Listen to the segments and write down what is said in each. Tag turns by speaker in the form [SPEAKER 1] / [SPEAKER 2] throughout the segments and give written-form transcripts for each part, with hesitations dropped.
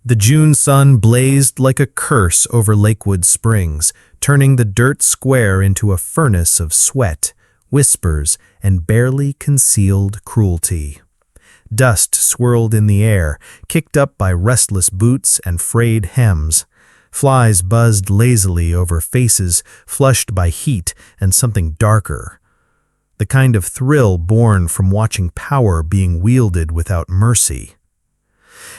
[SPEAKER 1] The June sun blazed like a curse over Lakewood Springs, turning the dirt square into a furnace of sweat, whispers, and barely concealed cruelty. Dust swirled in the air, kicked up by restless boots and frayed hems. Flies buzzed lazily over faces flushed by heat and something darker. The kind of thrill born from watching power being wielded without mercy.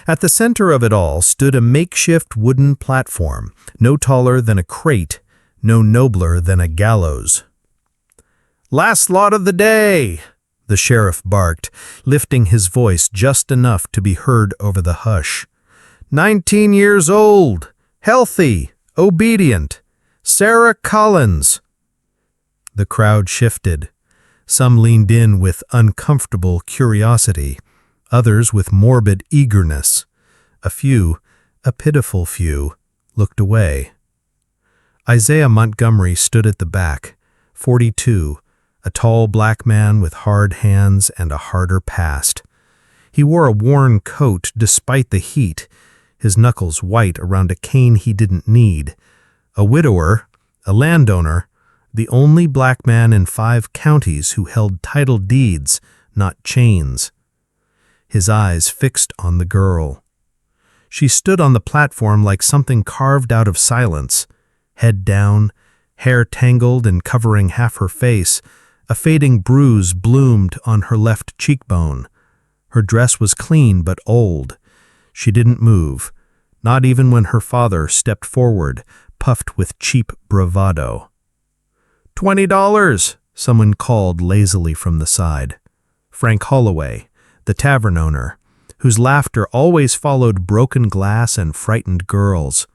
[SPEAKER 1] At the center of it all stood a makeshift wooden platform, no taller than a crate, no nobler than a gallows. "Last lot of the day!" the sheriff barked, lifting his voice just enough to be heard over the hush. 19 years old, healthy, obedient, Sarah Collins. The crowd shifted. Some leaned in with uncomfortable curiosity, others with morbid eagerness. A few, a pitiful few, looked away. Isaiah Montgomery stood at the back, 42, a tall black man with hard hands and a harder past. He wore a worn coat despite the heat, his knuckles white around a cane he didn't need. A widower, a landowner, the only black man in 5 counties who held title deeds, not chains. His eyes fixed on the girl. She stood on the platform like something carved out of silence, head down, hair tangled and covering half her face. A fading bruise bloomed on her left cheekbone. Her dress was clean but old. She didn't move, not even when her father stepped forward, puffed with cheap bravado. $20, someone called lazily from the side. Frank Holloway, the tavern owner, whose laughter always followed broken glass and frightened girls.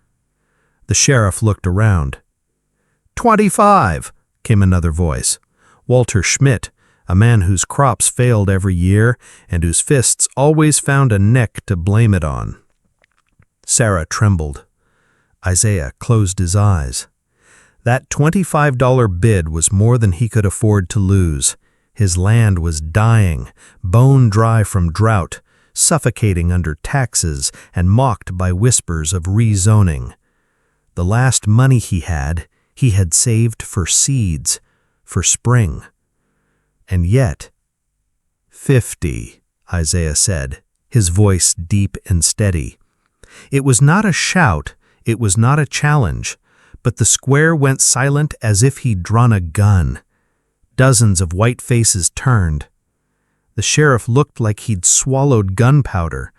[SPEAKER 1] The sheriff looked around. 25, came another voice. Walter Schmidt, a man whose crops failed every year and whose fists always found a neck to blame it on. Sarah trembled. Isaiah closed his eyes. That $25 bid was more than he could afford to lose. His land was dying, bone dry from drought, suffocating under taxes and mocked by whispers of rezoning. The last money he had saved for seeds, for spring. And yet, 50, Isaiah said, his voice deep and steady. It was not a shout, it was not a challenge, but the square went silent as if he'd drawn a gun. Dozens of white faces turned. The sheriff looked like he'd swallowed gunpowder.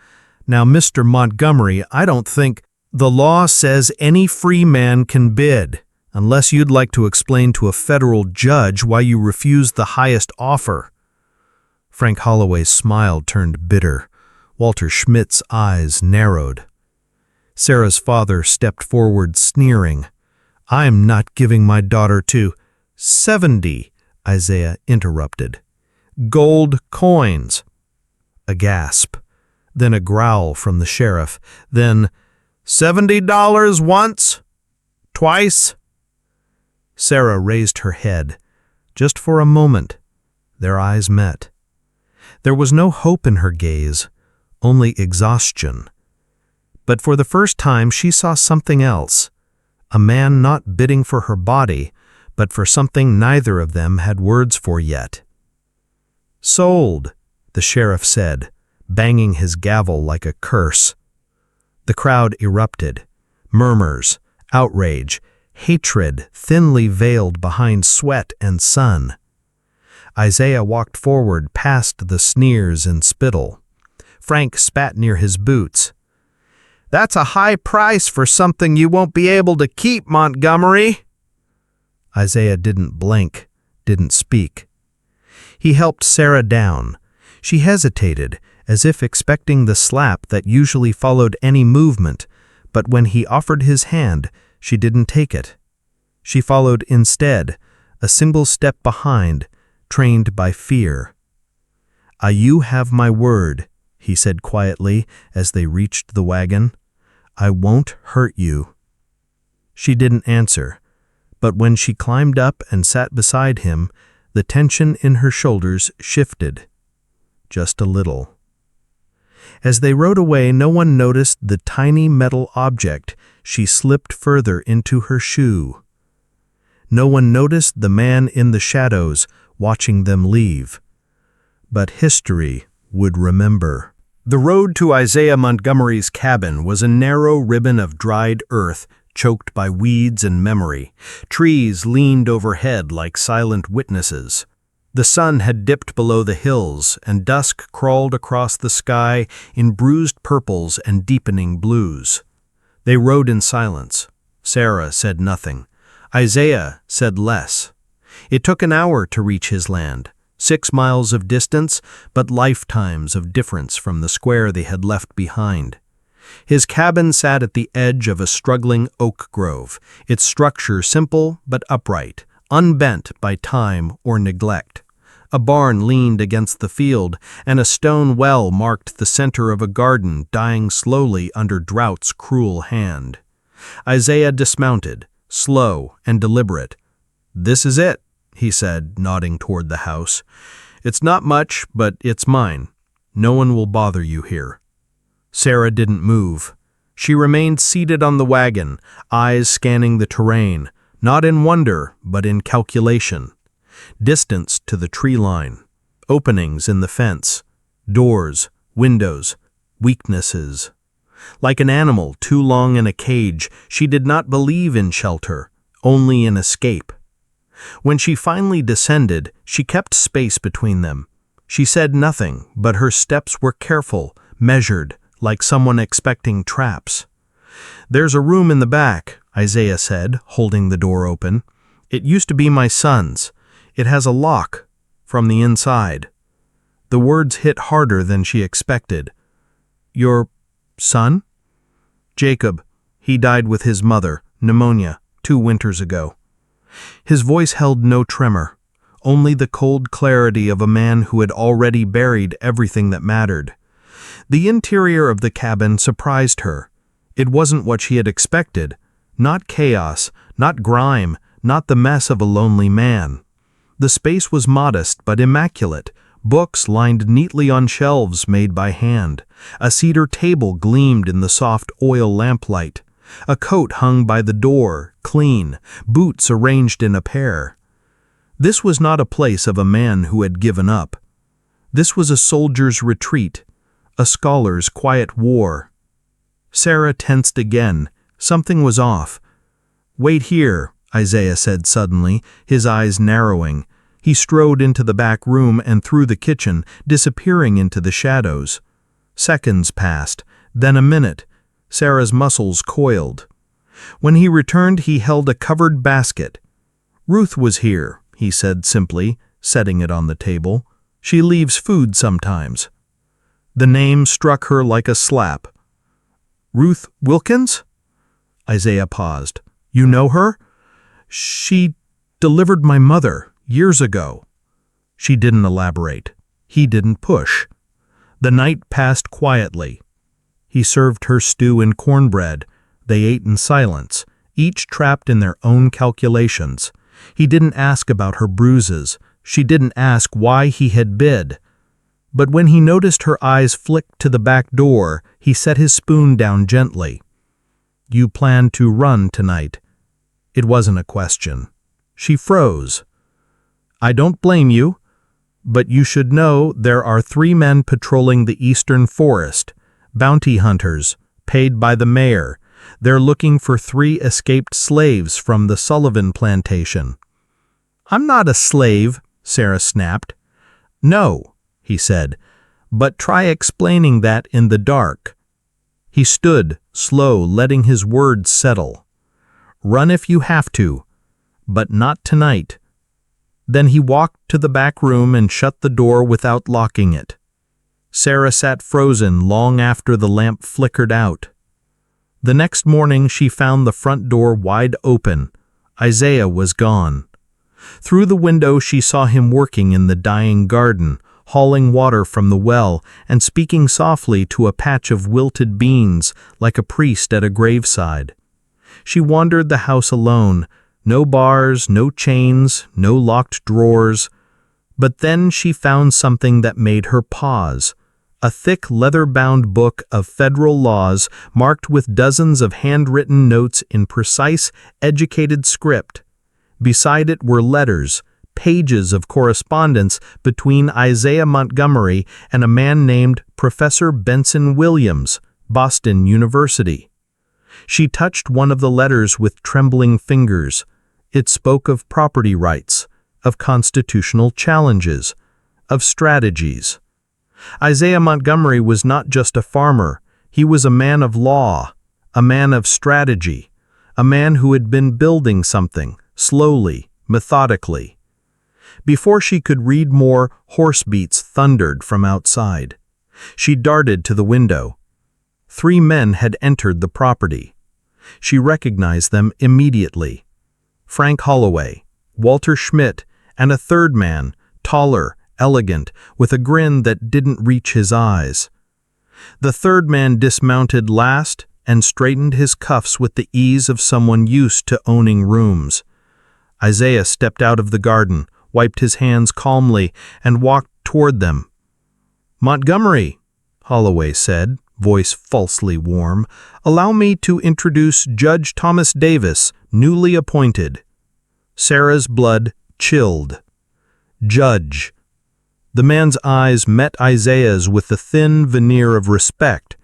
[SPEAKER 1] "Now, Mr. Montgomery, I don't think the law says any free man can bid, unless you'd like to explain to a federal judge why you refused the highest offer." Frank Holloway's smile turned bitter. Walter Schmidt's eyes narrowed. Sarah's father stepped forward, sneering. "I'm not giving my daughter to—" 70, Isaiah interrupted. "Gold coins." A gasp, then a growl from the sheriff, then, $70 once? Twice? Sarah raised her head. Just for a moment, their eyes met. There was no hope in her gaze, only exhaustion. But for the first time she saw something else, a man not bidding for her body, but for something neither of them had words for yet. "Sold," the sheriff said, banging his gavel like a curse. The crowd erupted. Murmurs, outrage, hatred thinly veiled behind sweat and sun. Isaiah walked forward past the sneers and spittle. Frank spat near his boots. "That's a high price for something you won't be able to keep, Montgomery." Isaiah didn't blink, didn't speak. He helped Sarah down. She hesitated, as if expecting the slap that usually followed any movement, but when he offered his hand, she didn't take it. She followed instead, a single step behind, trained by fear. "You have my word," he said quietly as they reached the wagon. "I won't hurt you." She didn't answer, but when she climbed up and sat beside him, the tension in her shoulders shifted. Just a little. As they rode away, no one noticed the tiny metal object she slipped further into her shoe. No one noticed the man in the shadows watching them leave. But history would remember. The road to Isaiah Montgomery's cabin was a narrow ribbon of dried earth choked by weeds and memory. Trees leaned overhead like silent witnesses. The sun had dipped below the hills, and dusk crawled across the sky in bruised purples and deepening blues. They rode in silence. Sarah said nothing. Isaiah said less. It took an hour to reach his land. 6 miles of distance, but lifetimes of difference from the square they had left behind. His cabin sat at the edge of a struggling oak grove, its structure simple but upright, unbent by time or neglect. A barn leaned against the field, and a stone well marked the center of a garden dying slowly under drought's cruel hand. Isaiah dismounted, slow and deliberate. "This is it," he said, nodding toward the house. "It's not much, but it's mine. No one will bother you here." Sarah didn't move. She remained seated on the wagon, eyes scanning the terrain, not in wonder, but in calculation. Distance to the tree line, openings in the fence, doors, windows, weaknesses. Like an animal too long in a cage, she did not believe in shelter, only in escape. When she finally descended, she kept space between them. She said nothing, but her steps were careful, measured, like someone expecting traps. "There's a room in the back," Isaiah said, holding the door open. "It used to be my son's. It has a lock from the inside." The words hit harder than she expected. "Your son?" "Jacob. He died with his mother, pneumonia, 2 winters ago." His voice held no tremor, only the cold clarity of a man who had already buried everything that mattered. The interior of the cabin surprised her. It wasn't what she had expected. Not chaos, not grime, not the mess of a lonely man. The space was modest but immaculate. Books lined neatly on shelves made by hand. A cedar table gleamed in the soft oil lamplight. A coat hung by the door, clean, boots arranged in a pair. This was not a place of a man who had given up. This was a soldier's retreat, a scholar's quiet war. Sarah tensed again. Something was off. "Wait here," Isaiah said suddenly, his eyes narrowing. He strode into the back room and through the kitchen, disappearing into the shadows. Seconds passed, then a minute. Sarah's muscles coiled. When he returned, he held a covered basket. "Ruth was here," he said simply, setting it on the table. "She leaves food sometimes." The name struck her like a slap. "Ruth Wilkins?" Isaiah paused. "You know her?" "She delivered my mother years ago." She didn't elaborate. He didn't push. The night passed quietly. He served her stew and cornbread. They ate in silence, each trapped in their own calculations. He didn't ask about her bruises. She didn't ask why he had bid. But when he noticed her eyes flick to the back door, he set his spoon down gently. "You plan to run tonight?" It wasn't a question. She froze. "I don't blame you, but you should know there are 3 men patrolling the eastern forest, bounty hunters, paid by the mayor. They're looking for 3 escaped slaves from the Sullivan plantation." "I'm not a slave," Sarah snapped. "No," he said, "but try explaining that in the dark." He stood, slow, letting his words settle. "Run if you have to, but not tonight." Then he walked to the back room and shut the door without locking it. Sarah sat frozen long after the lamp flickered out. The next morning she found the front door wide open. Isaiah was gone. Through the window she saw him working in the dying garden, hauling water from the well and speaking softly to a patch of wilted beans like a priest at a graveside. She wandered the house alone. No bars, no chains, no locked drawers. But then she found something that made her pause. a thick leather-bound book of federal laws marked with dozens of handwritten notes in precise, educated script. Beside it were letters, pages of correspondence between Isaiah Montgomery and a man named Professor Benson Williams, Boston University. She touched one of the letters with trembling fingers. It spoke of property rights, of constitutional challenges, of strategies. Isaiah Montgomery was not just a farmer, he was a man of law, a man of strategy, a man who had been building something, slowly, methodically. Before she could read more, horsebeats thundered from outside. She darted to the window. 3 men had entered the property. She recognized them immediately. Frank Holloway, Walter Schmidt, and a third man, taller, elegant, with a grin that didn't reach his eyes. The third man dismounted last and straightened his cuffs with the ease of someone used to owning rooms. Isaiah stepped out of the garden, wiped his hands calmly, and walked toward them. "Montgomery," Holloway said, voice falsely warm, "allow me to introduce Judge Thomas Davis, newly appointed." Sarah's blood chilled. "Judge." The man's eyes met Isaiah's with the thin veneer of respect.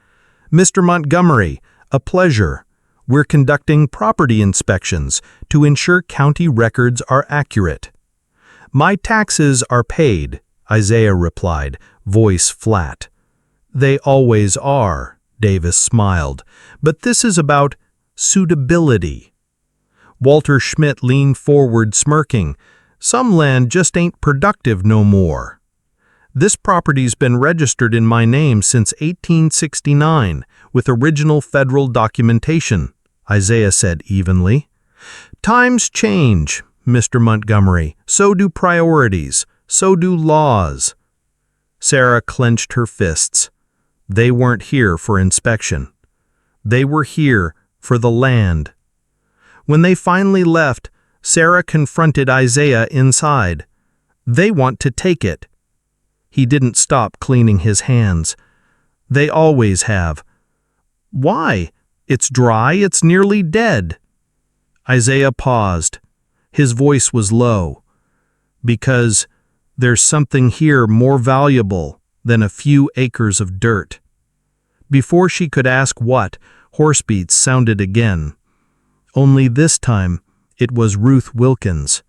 [SPEAKER 1] "Mr. Montgomery, a pleasure. We're conducting property inspections to ensure county records are accurate." "My taxes are paid," Isaiah replied, voice flat. "They always are," Davis smiled, "but this is about suitability." Walter Schmidt leaned forward smirking. "Some land just ain't productive no more." "This property's been registered in my name since 1869, with original federal documentation," Isaiah said evenly. "Times change, Mr. Montgomery. So do priorities. So do laws." Sarah clenched her fists. They weren't here for inspection. They were here for the land. When they finally left, Sarah confronted Isaiah inside. "They want to take it." He didn't stop cleaning his hands. "They always have." "Why? It's dry, it's nearly dead." Isaiah paused. His voice was low. "Because there's something here more valuable than a few acres of dirt." Before she could ask what, horsebeats sounded again. Only this time, it was Ruth Wilkins.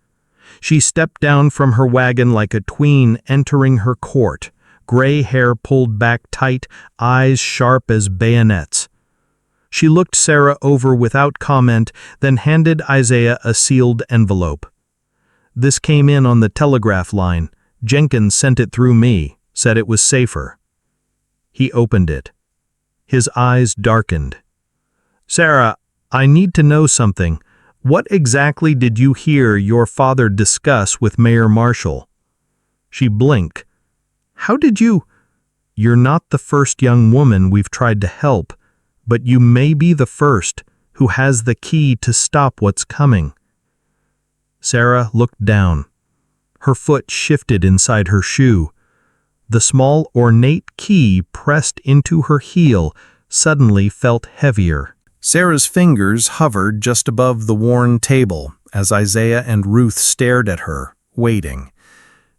[SPEAKER 1] She stepped down from her wagon like a tween entering her court, gray hair pulled back tight, eyes sharp as bayonets. She looked Sarah over without comment, then handed Isaiah a sealed envelope. "This came in on the telegraph line. Jenkins sent it through me, said it was safer." He opened it. His eyes darkened. "Sarah, I need to know something. What exactly did you hear your father discuss with Mayor Marshall?" She blinked. "How did you—" "You're not the first young woman we've tried to help, but you may be the first who has the key to stop what's coming." Sarah looked down. Her foot shifted inside her shoe. The small, ornate key pressed into her heel suddenly felt heavier. Sarah's fingers hovered just above the worn table as Isaiah and Ruth stared at her, waiting.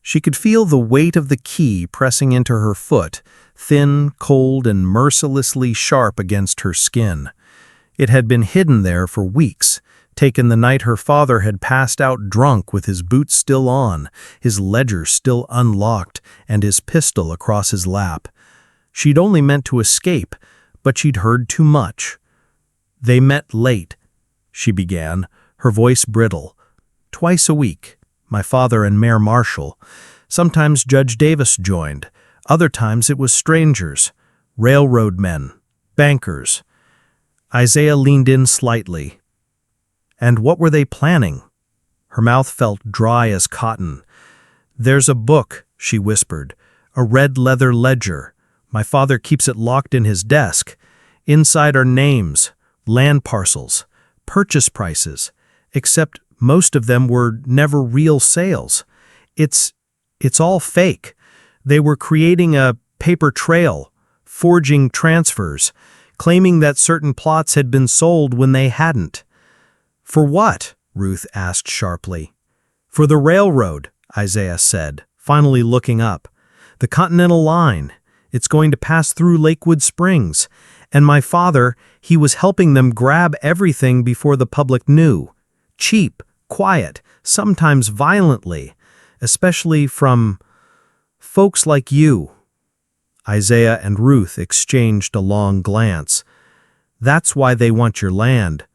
[SPEAKER 1] She could feel the weight of the key pressing into her foot, thin, cold, and mercilessly sharp against her skin. It had been hidden there for weeks, taken the night her father had passed out drunk with his boots still on, his ledger still unlocked, and his pistol across his lap. She'd only meant to escape, but she'd heard too much. "They met late," she began, her voice brittle. "Twice a week, my father and Mayor Marshall. Sometimes Judge Davis joined. Other times it was strangers, railroad men, bankers." Isaiah leaned in slightly. "And what were they planning?" Her mouth felt dry as cotton. "There's a book," she whispered, "a red leather ledger. My father keeps it locked in his desk. Inside are names, land parcels, purchase prices, except most of them were never real sales. It's all fake. They were creating a paper trail, forging transfers, claiming that certain plots had been sold when they hadn't. For what? Ruth asked sharply. For the railroad, Isaiah said, finally looking up. The Continental Line. It's going to pass through Lakewood Springs. And my father, he was helping them grab everything before the public knew. Cheap, quiet, sometimes violently, especially from folks like you. Isaiah and Ruth exchanged a long glance. That's why they want your land,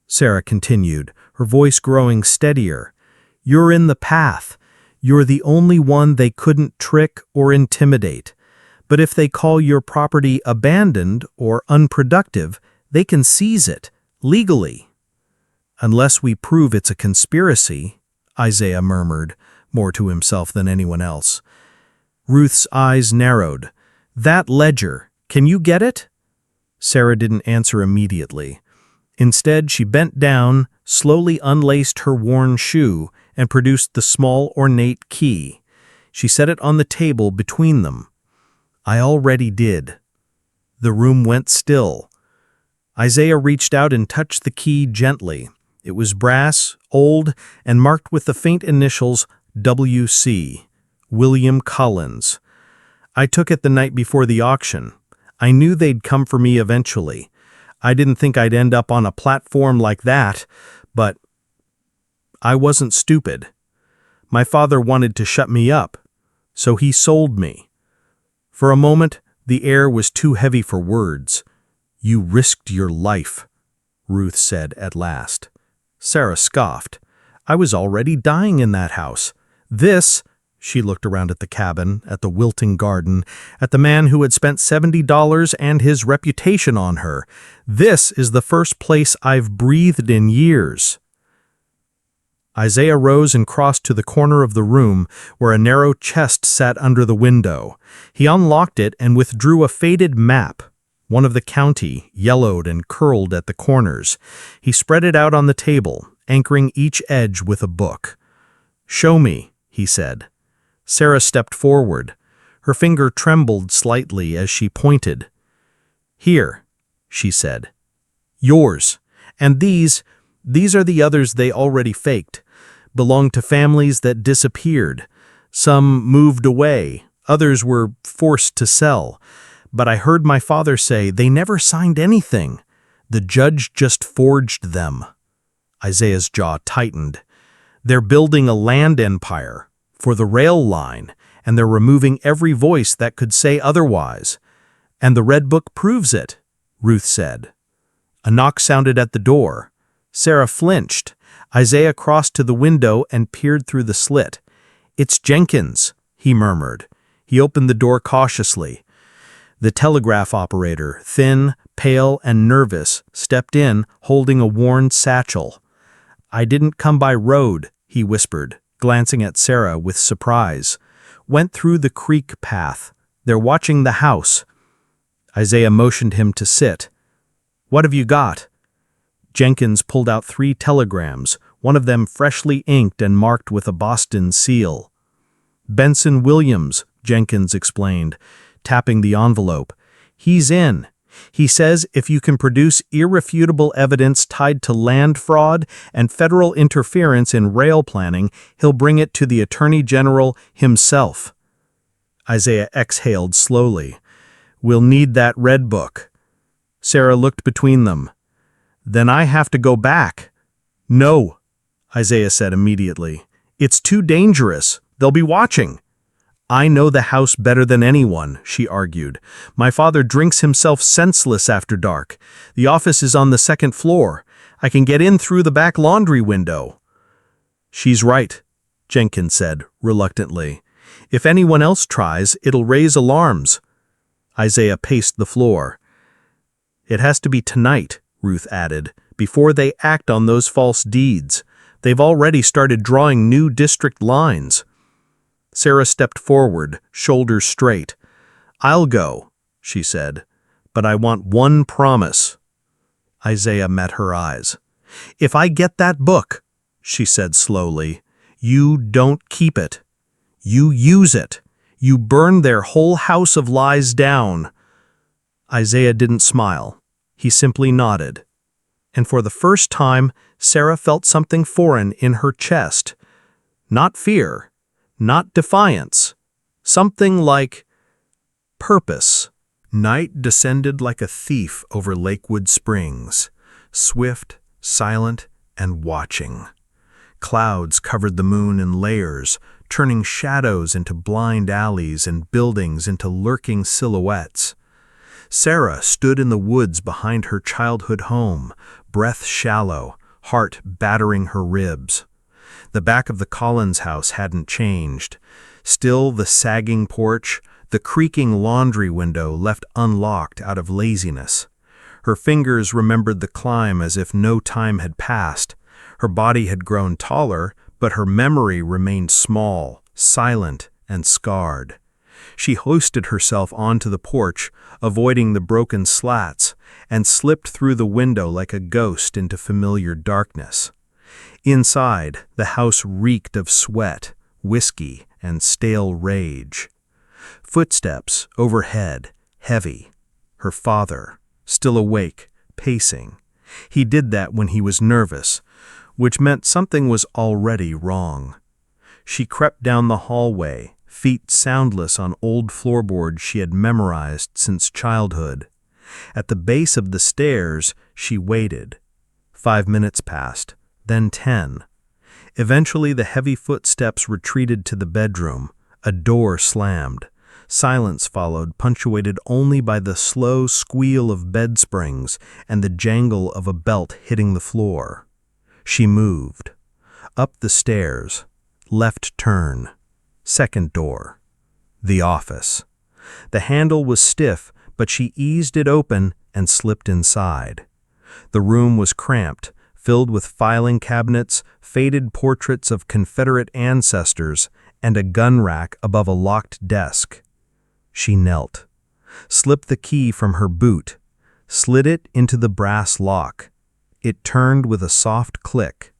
[SPEAKER 1] Sarah continued, her voice growing steadier. You're in the path. You're the only one they couldn't trick or intimidate. But if they call your property abandoned or unproductive, they can seize it, legally. Unless we prove it's a conspiracy, Isaiah murmured, more to himself than anyone else. Ruth's eyes narrowed. That ledger, can you get it? Sarah didn't answer immediately. Instead, she bent down, slowly unlaced her worn shoe, and produced the small, ornate key. She set it on the table between them. I already did. The room went still. Isaiah reached out and touched the key gently. It was brass, old, and marked with the faint initials W.C., William Collins. I took it the night before the auction. I knew they'd come for me eventually. I didn't think I'd end up on a platform like that, but I wasn't stupid. My father wanted to shut me up, so he sold me. For a moment, the air was too heavy for words. You risked your life, Ruth said at last. Sarah scoffed. I was already dying in that house. This, she looked around at the cabin, at the wilting garden, at the man who had spent $70 and his reputation on her. This is the first place I've breathed in years. Isaiah rose and crossed to the corner of the room where a narrow chest sat under the window. He unlocked it and withdrew a faded map, one of the county, yellowed and curled at the corners. He spread it out on the table, anchoring each edge with a book. Show me, he said. Sarah stepped forward. Her finger trembled slightly as she pointed. Here, she said. Yours. And these are the others they already faked. Belonged to families that disappeared. Some moved away. Others were forced to sell. But I heard my father say they never signed anything. The judge just forged them. Isaiah's jaw tightened. They're building a land empire for the rail line, and they're removing every voice that could say otherwise. And the Red Book proves it, Ruth said. A knock sounded at the door. Sarah flinched. Isaiah crossed to the window and peered through the slit. It's Jenkins, he murmured. He opened the door cautiously. The telegraph operator, thin, pale, and nervous, stepped in, holding a worn satchel. I didn't come by road, he whispered, glancing at Sarah with surprise. Went through the creek path. They're watching the house. Isaiah motioned him to sit. What have you got? Jenkins pulled out 3 telegrams, one of them freshly inked and marked with a Boston seal. Benson Williams, Jenkins explained, tapping the envelope. He's in. He says if you can produce irrefutable evidence tied to land fraud and federal interference in rail planning, he'll bring it to the Attorney General himself. Isaiah exhaled slowly. We'll need that Red Book. Sarah looked between them. Then I have to go back. No, Isaiah said immediately. It's too dangerous. They'll be watching. I know the house better than anyone, she argued. My father drinks himself senseless after dark. The office is on the 2nd floor. I can get in through the back laundry window. She's right, Jenkins said, reluctantly. If anyone else tries, it'll raise alarms. Isaiah paced the floor. It has to be tonight, Ruth added, before they act on those false deeds. They've already started drawing new district lines. Sarah stepped forward, shoulders straight. I'll go, she said, but I want one promise. Isaiah met her eyes. If I get that book, she said slowly, you don't keep it. You use it. You burned their whole house of lies down." Isaiah didn't smile. He simply nodded. And for the first time, Sarah felt something foreign in her chest. Not fear, not defiance. Something like purpose. Night descended like a thief over Lakewood Springs, swift, silent, and watching. Clouds covered the moon in layers, turning shadows into blind alleys and buildings into lurking silhouettes. Sarah stood in the woods behind her childhood home, breath shallow, heart battering her ribs. The back of the Collins house hadn't changed. Still the sagging porch, the creaking laundry window left unlocked out of laziness. Her fingers remembered the climb as if no time had passed. Her body had grown taller, but her memory remained small, silent, and scarred. She hoisted herself onto the porch, avoiding the broken slats, and slipped through the window like a ghost into familiar darkness. Inside, the house reeked of sweat, whiskey, and stale rage. Footsteps overhead, heavy. Her father, still awake, pacing. He did that when he was nervous, which meant something was already wrong. She crept down the hallway, feet soundless on old floorboards she had memorized since childhood. At the base of the stairs, she waited. 5 minutes passed, then 10. Eventually, the heavy footsteps retreated to the bedroom. A door slammed. Silence followed, punctuated only by the slow squeal of bed springs and the jangle of a belt hitting the floor. She moved. Up the stairs. Left turn. Second door. The office. The handle was stiff, but she eased it open and slipped inside. The room was cramped, filled with filing cabinets, faded portraits of Confederate ancestors, and a gun rack above a locked desk. She knelt, slipped the key from her boot, slid it into the brass lock. It turned with a soft click.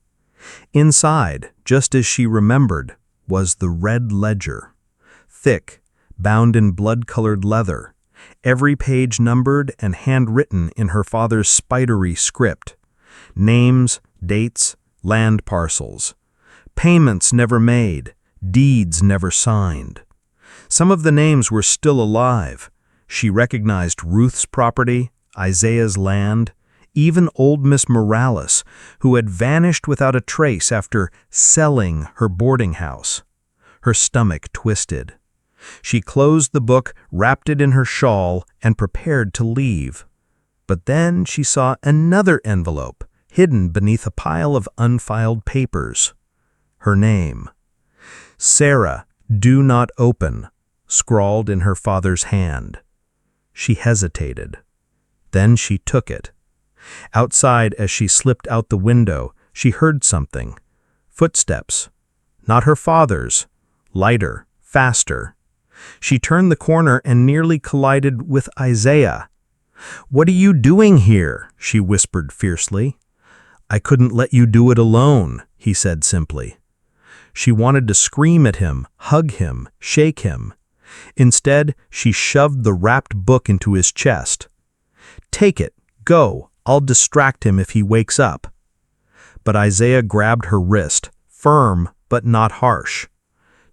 [SPEAKER 1] Inside, just as she remembered, was the red ledger. Thick, bound in blood-colored leather, every page numbered and handwritten in her father's spidery script. Names, dates, land parcels. Payments never made, deeds never signed. Some of the names were still alive. She recognized Ruth's property, Isaiah's land, even old Miss Morales, who had vanished without a trace after selling her boarding house. Her stomach twisted. She closed the book, wrapped it in her shawl, and prepared to leave. But then she saw another envelope, hidden beneath a pile of unfiled papers. Her name. "Sarah, do not open," scrawled in her father's hand. She hesitated. Then she took it. Outside, as she slipped out the window, she heard something. Footsteps. Not her father's. Lighter, faster. She turned the corner and nearly collided with Isaiah. "What are you doing here?" she whispered fiercely. "I couldn't let you do it alone," he said simply. She wanted to scream at him, hug him, shake him. Instead, she shoved the wrapped book into his chest. "Take it. Go. I'll distract him if he wakes up." But Isaiah grabbed her wrist, firm but not harsh.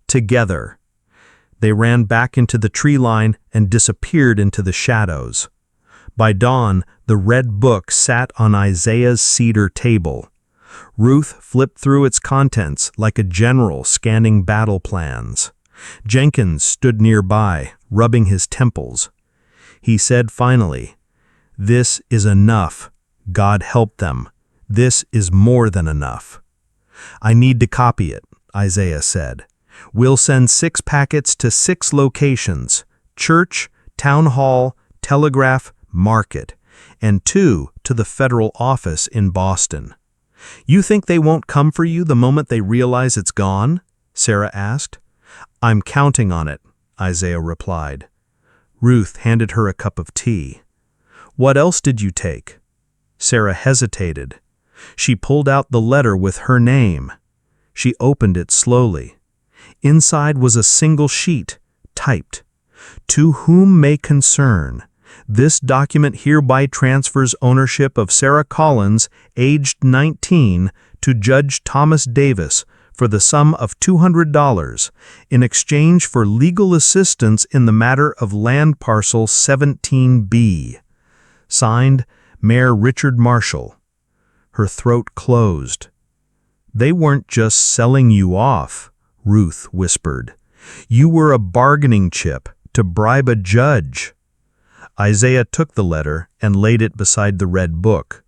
[SPEAKER 1] Together, they ran back into the tree line and disappeared into the shadows. By dawn, the red book sat on Isaiah's cedar table. Ruth flipped through its contents like a general scanning battle plans. Jenkins stood nearby, rubbing his temples. He said finally, "This is enough. God help them. This is more than enough." "I need to copy it," Isaiah said. "We'll send 6 packets to 6 locations: church, town hall, telegraph, market, and 2 to the federal office in Boston." "You think they won't come for you the moment they realize it's gone?" Sarah asked. "I'm counting on it," Isaiah replied. Ruth handed her a cup of tea. "What else did you take?" Sarah hesitated. She pulled out the letter with her name. She opened it slowly. Inside was a single sheet, typed. To whom may concern, this document hereby transfers ownership of Sarah Collins, aged 19, to Judge Thomas Davis for the sum of $200 in exchange for legal assistance in the matter of land parcel 17B. Signed, Mayor Richard Marshall. Her throat closed. They weren't just selling you off, Ruth whispered. You were a bargaining chip to bribe a judge. Isaiah took the letter and laid it beside the red book.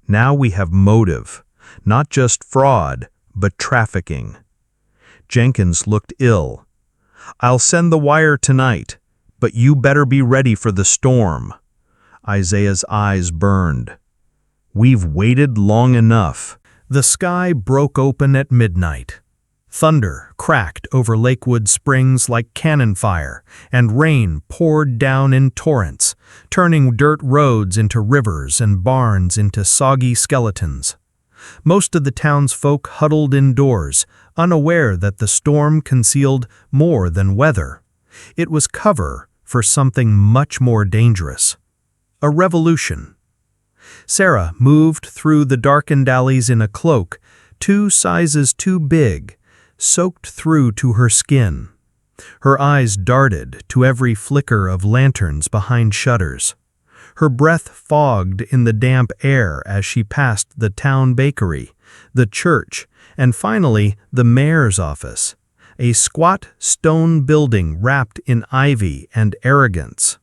[SPEAKER 1] Now we have motive, not just fraud, but trafficking. Jenkins looked ill. I'll send the wire tonight, but you better be ready for the storm. Isaiah's eyes burned. We've waited long enough. The sky broke open at midnight. Thunder cracked over Lakewood Springs like cannon fire, and rain poured down in torrents, turning dirt roads into rivers and barns into soggy skeletons. Most of the townsfolk huddled indoors, unaware that the storm concealed more than weather. It was cover for something much more dangerous. A revolution. Sarah moved through the darkened alleys in a cloak, 2 sizes too big, soaked through to her skin. Her eyes darted to every flicker of lanterns behind shutters. Her breath fogged in the damp air as she passed the town bakery, the church, and finally the mayor's office, a squat stone building wrapped in ivy and arrogance.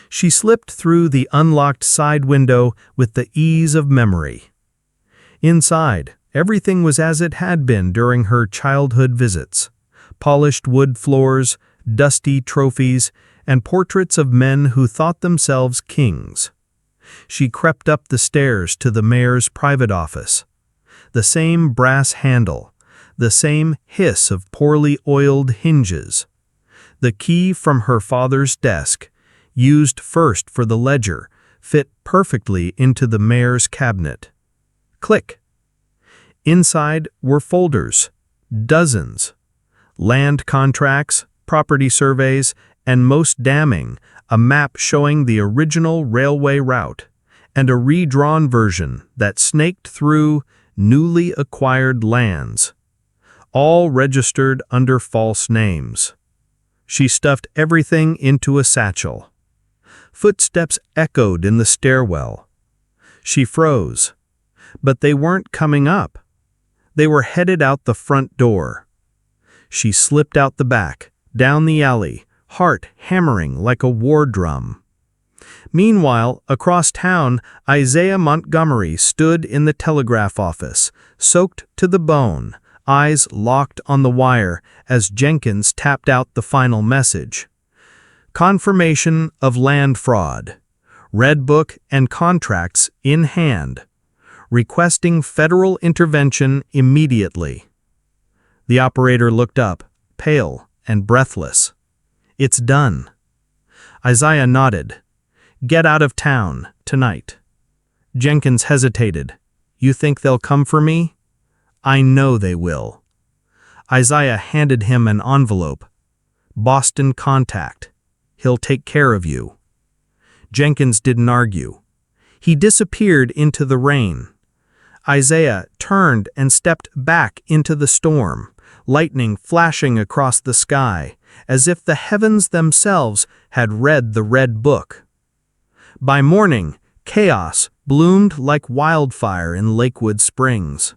[SPEAKER 1] She slipped through the unlocked side window with the ease of memory. Inside, everything was as it had been during her childhood visits. Polished wood floors, dusty trophies, and portraits of men who thought themselves kings. She crept up the stairs to the mayor's private office. The same brass handle, the same hiss of poorly oiled hinges. The key from her father's desk, used first for the ledger, fit perfectly into the mayor's cabinet. Click. Inside were folders, dozens. Land contracts, property surveys, and most damning, a map showing the original railway route, and a redrawn version that snaked through newly acquired lands, all registered under false names. She stuffed everything into a satchel. Footsteps echoed in the stairwell. She froze, but they weren't coming up. They were headed out the front door. She slipped out the back, down the alley, heart hammering like a war drum. Meanwhile, across town, Isaiah Montgomery stood in the telegraph office, soaked to the bone, eyes locked on the wire as Jenkins tapped out the final message. Confirmation of land fraud. Red book and contracts in hand. Requesting federal intervention immediately. The operator looked up, pale and breathless. It's done. Isaiah nodded. Get out of town, tonight. Jenkins hesitated. You think they'll come for me? I know they will. Isaiah handed him an envelope. Boston contact. He'll take care of you. Jenkins didn't argue. He disappeared into the rain. Isaiah turned and stepped back into the storm, lightning flashing across the sky, as if the heavens themselves had read the red book. By morning, chaos bloomed like wildfire in Lakewood Springs.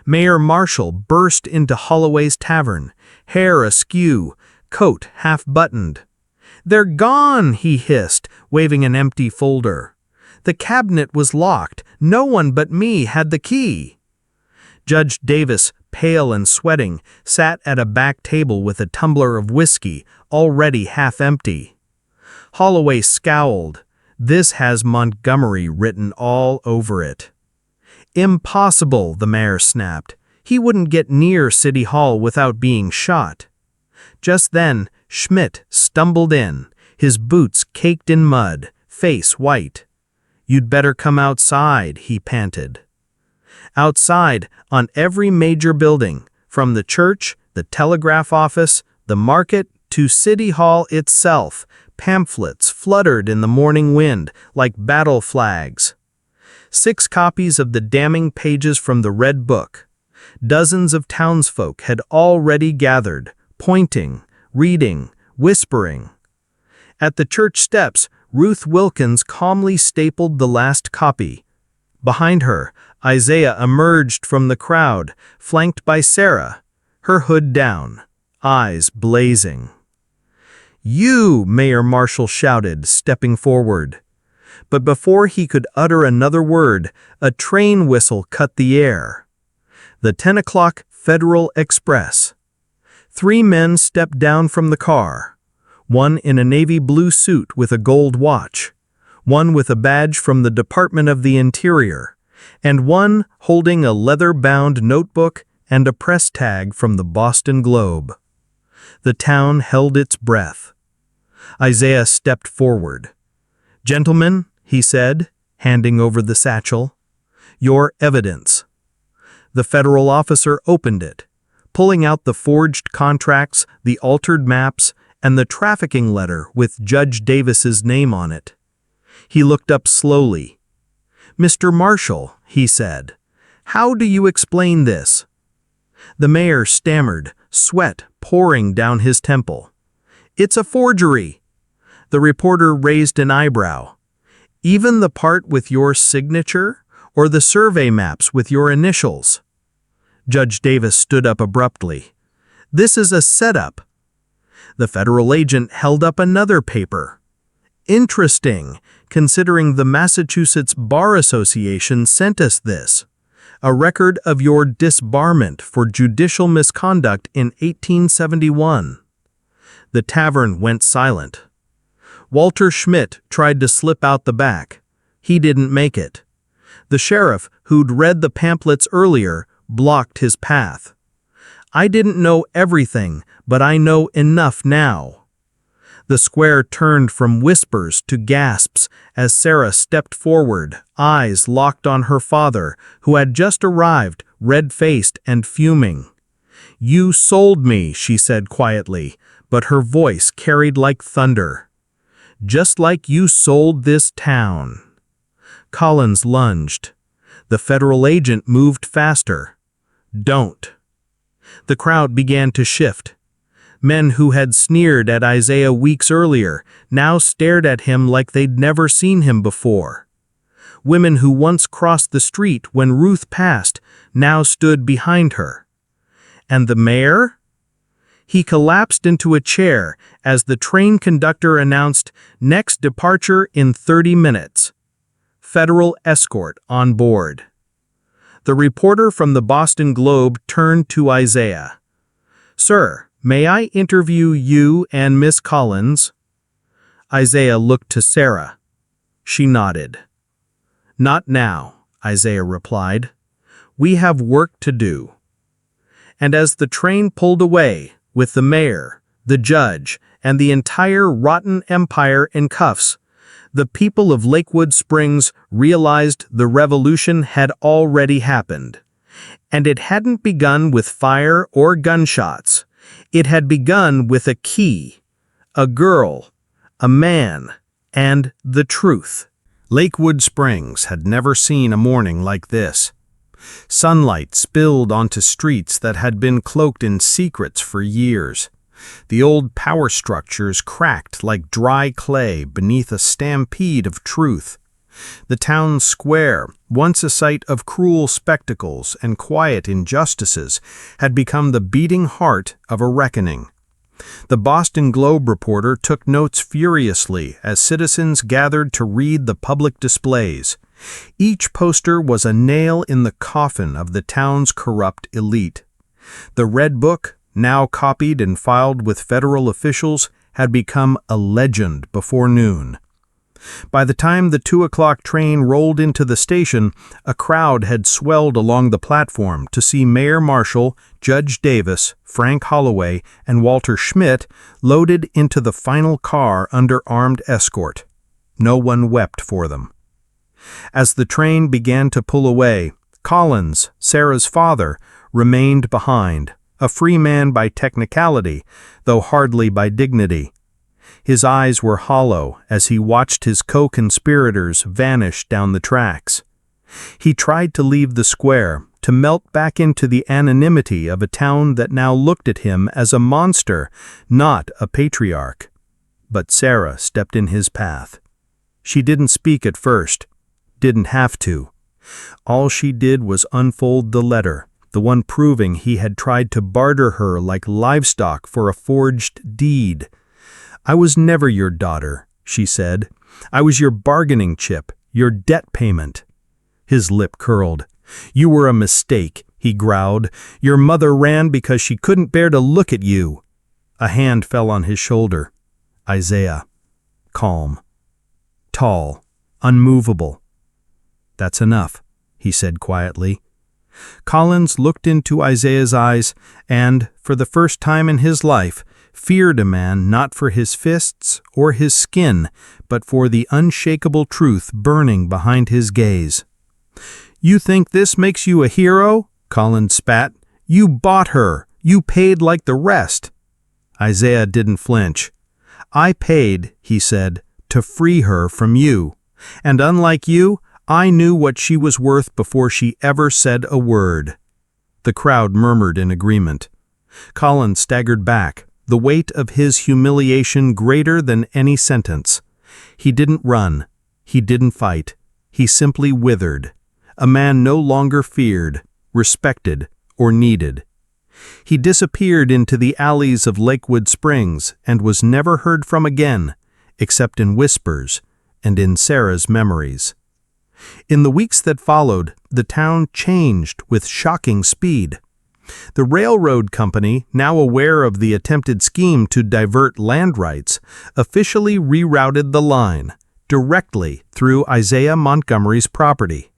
[SPEAKER 1] Mayor Marshall burst into Holloway's tavern, hair askew, coat half-buttoned. "They're gone," he hissed, waving an empty folder. "The cabinet was locked. No one but me had the key." Judge Davis, pale and sweating, sat at a back table with a tumbler of whiskey, already half empty. Holloway scowled. "This has Montgomery written all over it." "Impossible," the mayor snapped. "He wouldn't get near City Hall without being shot." Just then, Schmidt stumbled in, his boots caked in mud, face white. "You'd better come outside," he panted. Outside, on every major building, from the church, the telegraph office, the market, to City Hall itself. Pamphlets fluttered in the morning wind like battle flags. 6 copies of the damning pages from the Red Book. Dozens of townsfolk had already gathered, pointing, reading, whispering. At the church steps, Ruth Wilkins calmly stapled the last copy. Behind her, Isaiah emerged from the crowd, flanked by Sarah, her hood down, eyes blazing. "You!" Mayor Marshall shouted, stepping forward. But before he could utter another word, a train whistle cut the air. The 10 o'clock Federal Express. 3 men stepped down from the car, one in a navy blue suit with a gold watch, one with a badge from the Department of the Interior, and one holding a leather-bound notebook and a press tag from the Boston Globe. The town held its breath. Isaiah stepped forward. "Gentlemen," he said, handing over the satchel, "your evidence." The federal officer opened it, pulling out the forged contracts, the altered maps, and the trafficking letter with Judge Davis's name on it. He looked up slowly. "Mr. Marshall," he said, "how do you explain this?" The mayor stammered, sweat pouring down his temple. "It's a forgery." The reporter raised an eyebrow. "Even the part with your signature, or the survey maps with your initials?" Judge Davis stood up abruptly. "This is a setup." The federal agent held up another paper. "Interesting, considering the Massachusetts Bar Association sent us this. A record of your disbarment for judicial misconduct in 1871. The tavern went silent. Walter Schmidt tried to slip out the back. He didn't make it. The sheriff, who'd read the pamphlets earlier, blocked his path. "I didn't know everything, but I know enough now." The square turned from whispers to gasps as Sarah stepped forward, eyes locked on her father, who had just arrived, red-faced and fuming. "You sold me," she said quietly, but her voice carried like thunder. "Just like you sold this town." Collins lunged. The federal agent moved faster. "Don't." The crowd began to shift. Men who had sneered at Isaiah weeks earlier now stared at him like they'd never seen him before. Women who once crossed the street when Ruth passed now stood behind her. And the mayor? He collapsed into a chair as the train conductor announced, "Next departure in 30 minutes. Federal escort on board." The reporter from the Boston Globe turned to Isaiah. "Sir, may I interview you and Miss Collins?" Isaiah looked to Sarah. She nodded. "Not now," Isaiah replied. "We have work to do." And as the train pulled away, with the mayor, the judge, and the entire rotten empire in cuffs, the people of Lakewood Springs realized the revolution had already happened. And it hadn't begun with fire or gunshots. It had begun with a key, a girl, a man, and the truth. Lakewood Springs had never seen a morning like this. Sunlight spilled onto streets that had been cloaked in secrets for years. The old power structures cracked like dry clay beneath a stampede of truth. The town square, once a site of cruel spectacles and quiet injustices, had become the beating heart of a reckoning. The Boston Globe reporter took notes furiously as citizens gathered to read the public displays. Each poster was a nail in the coffin of the town's corrupt elite. The Red Book, now copied and filed with federal officials, had become a legend before noon. By the time the 2 o'clock train rolled into the station, a crowd had swelled along the platform to see Mayor Marshall, Judge Davis, Frank Holloway, and Walter Schmidt loaded into the final car under armed escort. No one wept for them. As the train began to pull away, Collins, Sarah's father, remained behind, a free man by technicality, though hardly by dignity. His eyes were hollow as he watched his co-conspirators vanish down the tracks. He tried to leave the square, to melt back into the anonymity of a town that now looked at him as a monster, not a patriarch. But Sarah stepped in his path. She didn't speak at first, didn't have to. All she did was unfold the letter, the one proving he had tried to barter her like livestock for a forged deed. "I was never your daughter," she said. "I was your bargaining chip, your debt payment." His lip curled. "You were a mistake," he growled. "Your mother ran because she couldn't bear to look at you." A hand fell on his shoulder. Isaiah. Calm. Tall. Unmovable. "That's enough," he said quietly. Collins looked into Isaiah's eyes and, for the first time in his life, feared a man not for his fists or his skin, but for the unshakable truth burning behind his gaze. "You think this makes you a hero?" Collins spat. "You bought her. You paid like the rest." Isaiah didn't flinch. "I paid," he said, "to free her from you. And unlike you, I knew what she was worth before she ever said a word." The crowd murmured in agreement. Collins staggered back, the weight of his humiliation greater than any sentence. He didn't run. He didn't fight. He simply withered. A man no longer feared, respected, or needed. He disappeared into the alleys of Lakewood Springs and was never heard from again, except in whispers and in Sarah's memories. In the weeks that followed, the town changed with shocking speed. The railroad company, now aware of the attempted scheme to divert land rights, officially rerouted the line, directly through Isaiah Montgomery's property.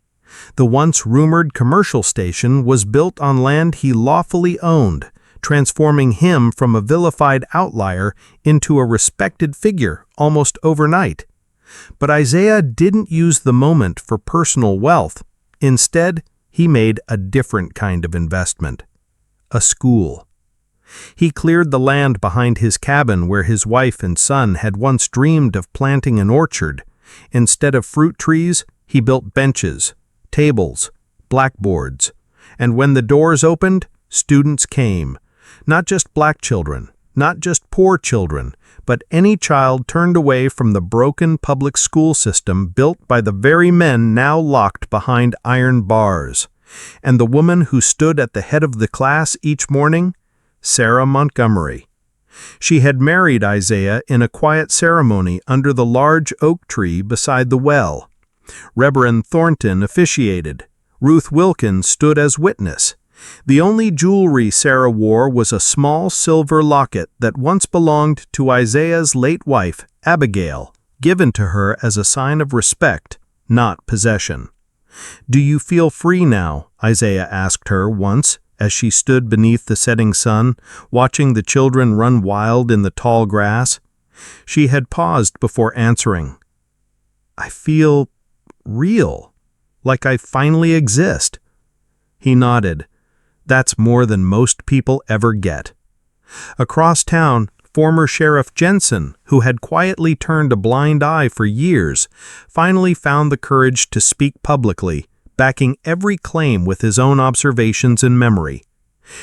[SPEAKER 1] The once rumored commercial station was built on land he lawfully owned, transforming him from a vilified outlier into a respected figure almost overnight. But Isaiah didn't use the moment for personal wealth. Instead, he made a different kind of investment. A school. He cleared the land behind his cabin where his wife and son had once dreamed of planting an orchard. Instead of fruit trees, he built benches, tables, blackboards. And when the doors opened, students came. Not just black children, not just poor children, but any child turned away from the broken public school system built by the very men now locked behind iron bars. And the woman who stood at the head of the class each morning? Sarah Montgomery. She had married Isaiah in a quiet ceremony under the large oak tree beside the well. Reverend Thornton officiated. Ruth Wilkins stood as witness. The only jewelry Sarah wore was a small silver locket that once belonged to Isaiah's late wife, Abigail, given to her as a sign of respect, not possession. "Do you feel free now?" Isaiah asked her once as she stood beneath the setting sun, watching the children run wild in the tall grass. She had paused before answering. "I feel real, like I finally exist." He nodded. "That's more than most people ever get." Across town, former Sheriff Jensen, who had quietly turned a blind eye for years, finally found the courage to speak publicly, backing every claim with his own observations and memory.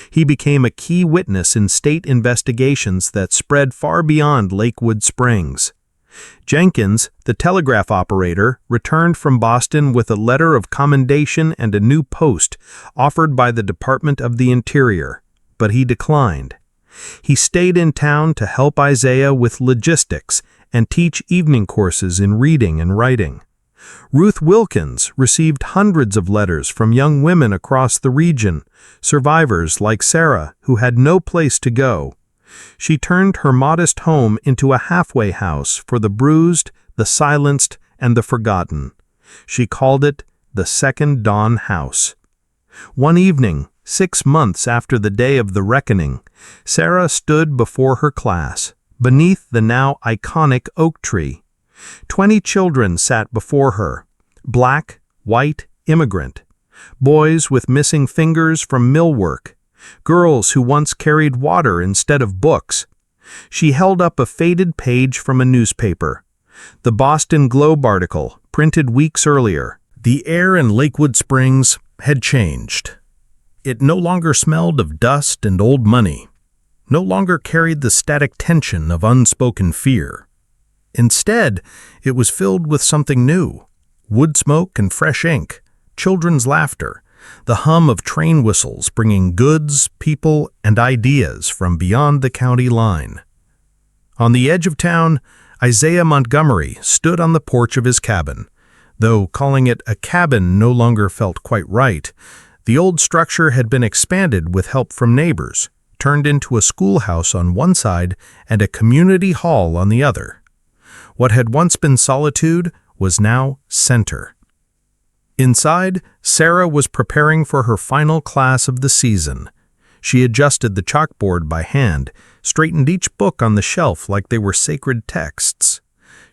[SPEAKER 1] He became a key witness in state investigations that spread far beyond Lakewood Springs. Jenkins, the telegraph operator, returned from Boston with a letter of commendation and a new post offered by the Department of the Interior, but he declined. He stayed in town to help Isaiah with logistics and teach evening courses in reading and writing. Ruth Wilkins received hundreds of letters from young women across the region, survivors like Sarah who had no place to go. She turned her modest home into a halfway house for the bruised, the silenced, and the forgotten. She called it the Second Dawn House. One evening, 6 months after the day of the reckoning, Sarah stood before her class, beneath the now iconic oak tree. 20 children sat before her, black, white, immigrant. Boys with missing fingers from mill work, girls who once carried water instead of books. She held up a faded page from a newspaper. The Boston Globe article, printed weeks earlier. The air in Lakewood Springs had changed. It no longer smelled of dust and old money, no longer carried the static tension of unspoken fear. Instead, it was filled with something new: wood smoke and fresh ink, children's laughter, the hum of train whistles bringing goods, people, and ideas from beyond the county line. On the edge of town, Isaiah Montgomery stood on the porch of his cabin. Though calling it a cabin no longer felt quite right, the old structure had been expanded with help from neighbors, turned into a schoolhouse on one side and a community hall on the other. What had once been solitude was now center. Inside, Sarah was preparing for her final class of the season. She adjusted the chalkboard by hand, straightened each book on the shelf like they were sacred texts.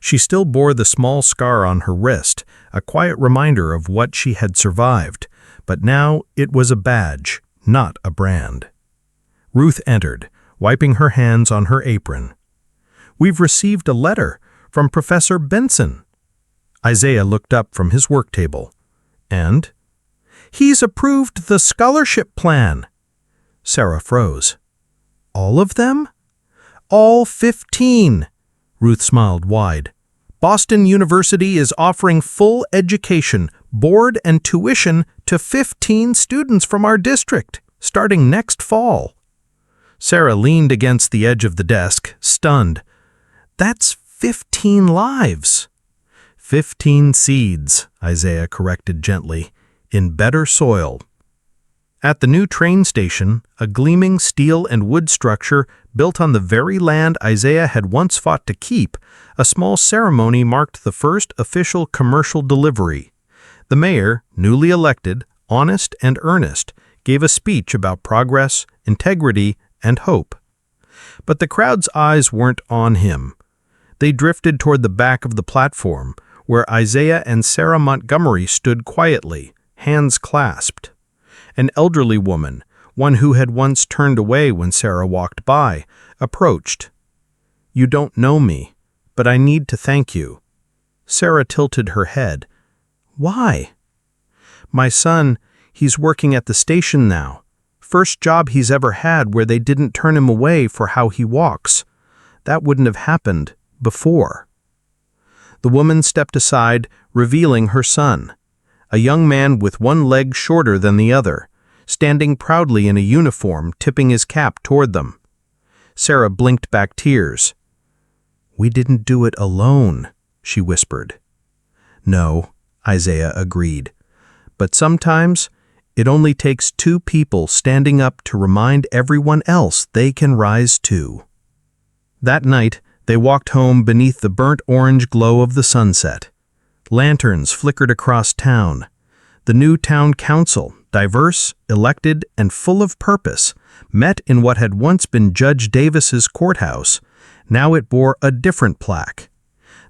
[SPEAKER 1] She still bore the small scar on her wrist, a quiet reminder of what she had survived, but now it was a badge, not a brand. Ruth entered, wiping her hands on her apron. "We've received a letter from Professor Benson." Isaiah looked up from his work table. "And?" "He's approved the scholarship plan." Sarah froze. "All of them?" "All 15. Ruth smiled wide. "Boston University is offering full education, board and tuition to 15 students from our district, starting next fall." Sarah leaned against the edge of the desk, stunned. "That's 15 lives." 15 seeds, Isaiah corrected gently, in better soil. At the new train station, a gleaming steel and wood structure built on the very land Isaiah had once fought to keep, a small ceremony marked the first official commercial delivery. The mayor, newly elected, honest and earnest, gave a speech about progress, integrity, and hope. But the crowd's eyes weren't on him. They drifted toward the back of the platform, where Isaiah and Sarah Montgomery stood quietly, hands clasped. An elderly woman, one who had once turned away when Sarah walked by, approached. "You don't know me, but I need to thank you." Sarah tilted her head. "Why?" "My son, he's working at the station now. First job he's ever had where they didn't turn him away for how he walks. That wouldn't have happened before." The woman stepped aside, revealing her son, a young man with one leg shorter than the other, standing proudly in a uniform, tipping his cap toward them. Sarah blinked back tears. "We didn't do it alone," she whispered. "No," Isaiah agreed. "But sometimes it only takes two people standing up to remind everyone else they can rise too." That night, they walked home beneath the burnt orange glow of the sunset. Lanterns flickered across town. The new town council, diverse, elected, and full of purpose, met in what had once been Judge Davis's courthouse. Now it bore a different plaque.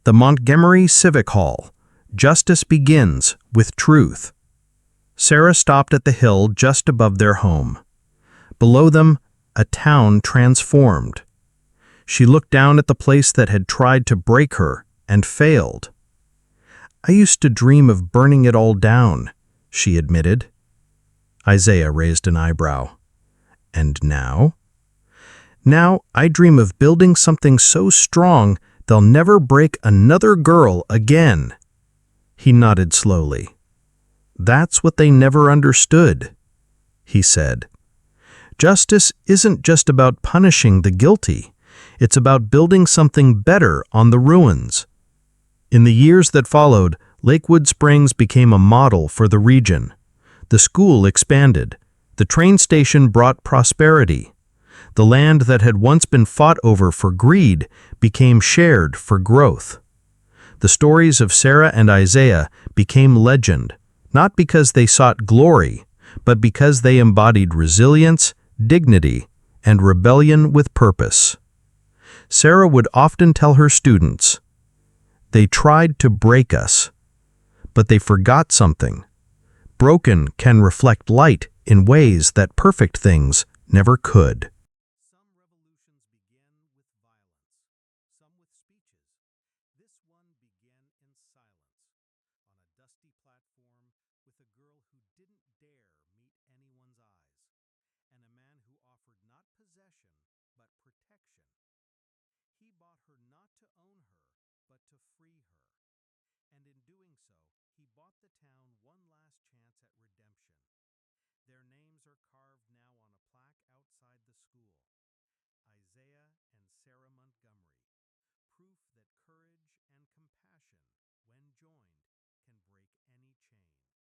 [SPEAKER 1] The Montgomery Civic Hall. Justice begins with truth. Sarah stopped at the hill just above their home. Below them, a town transformed. She looked down at the place that had tried to break her and failed. "I used to dream of burning it all down," she admitted. Isaiah raised an eyebrow. "And now?" "Now I dream of building something so strong they'll never break another girl again." He nodded slowly. "That's what they never understood," he said. "Justice isn't just about punishing the guilty. It's about building something better on the ruins." In the years that followed, Lakewood Springs became a model for the region. The school expanded. The train station brought prosperity. The land that had once been fought over for greed became shared for growth. The stories of Sarah and Isaiah became legend, not because they sought glory, but because they embodied resilience, dignity, and rebellion with purpose. Sarah would often tell her students, "They tried to break us, but they forgot something. Broken can reflect light in ways that perfect things never could.
[SPEAKER 2] Some revolutions begin with violence, some with speeches. This one began in silence, on a dusty platform with a girl who didn't dare meet anyone's eyes, and a man who offered not possession, but protection. He bought her not to own her, but to free her. And in doing so, he bought the town one last chance at redemption. Their names are carved now on a plaque outside the school. Isaiah and Sarah Montgomery, proof that courage and compassion, when joined, can break